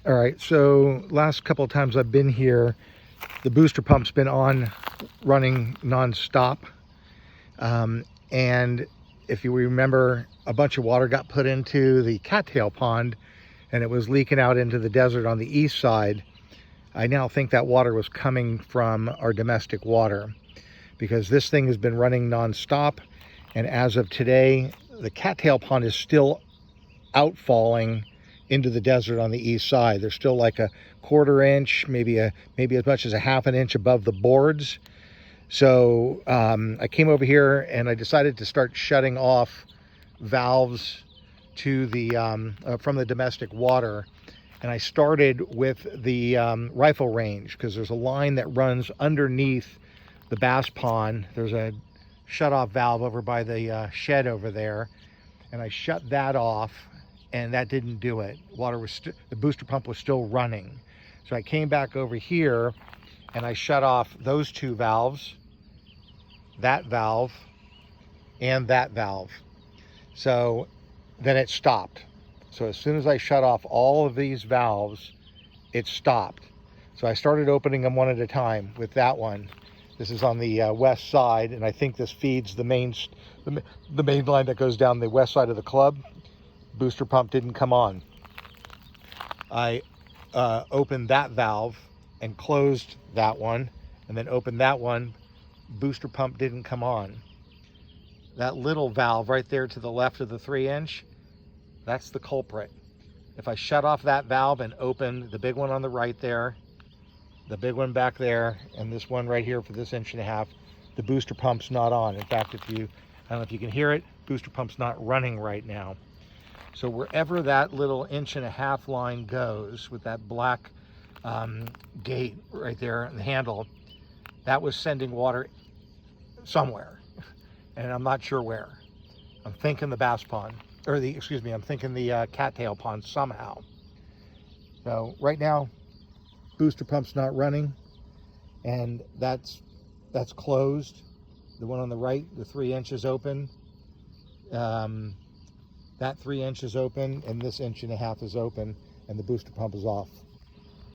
All right, so last couple of times I've been here, the booster pump's been on, running non-stop. And if you remember, a bunch of water got put into the cattail pond and it was leaking out into the desert on the east side. I now think that water was coming from our domestic water, because this thing has been running non-stop. And as of today, the cattail pond is still outfalling into the desert on the east side. There's still like a 1/4 inch, maybe as much as a 1/2 inch above the boards. So I came over here and I decided to start shutting off valves to the from the domestic water. And I started with the rifle range, because there's a line that runs underneath the bass pond. There's a shut-off valve over by the shed over there, and I shut that off, and that didn't do it. Water was the booster pump was still running. So I came back over here and I shut off those 2 valves, that valve, and that valve. So then it stopped. So as soon as I shut off all of these valves, it stopped. So I started opening them one at a time with that one. This is on the west side, and I think this feeds the main line that goes down the west side of the club. Booster pump didn't come on. I opened that valve and closed that one, and then opened that one. Booster pump didn't come on. That little valve right there to the left of the 3-inch, that's the culprit. If I shut off that valve and open the big one on the right there, the big one back there, and this one right here for this 1.5 inch, the booster pump's not on. In fact, I don't know if you can hear it, booster pump's not running right now. So wherever that little 1.5 inch line goes with that black gate right there and the handle, that was sending water somewhere, and I'm not sure where. I'm thinking the bass pond, or I'm thinking the cattail pond somehow. So right now, booster pump's not running, and that's closed. The one on the right, the 3 inches open. That 3 inches open, and this 1.5 inch is open, and the booster pump is off.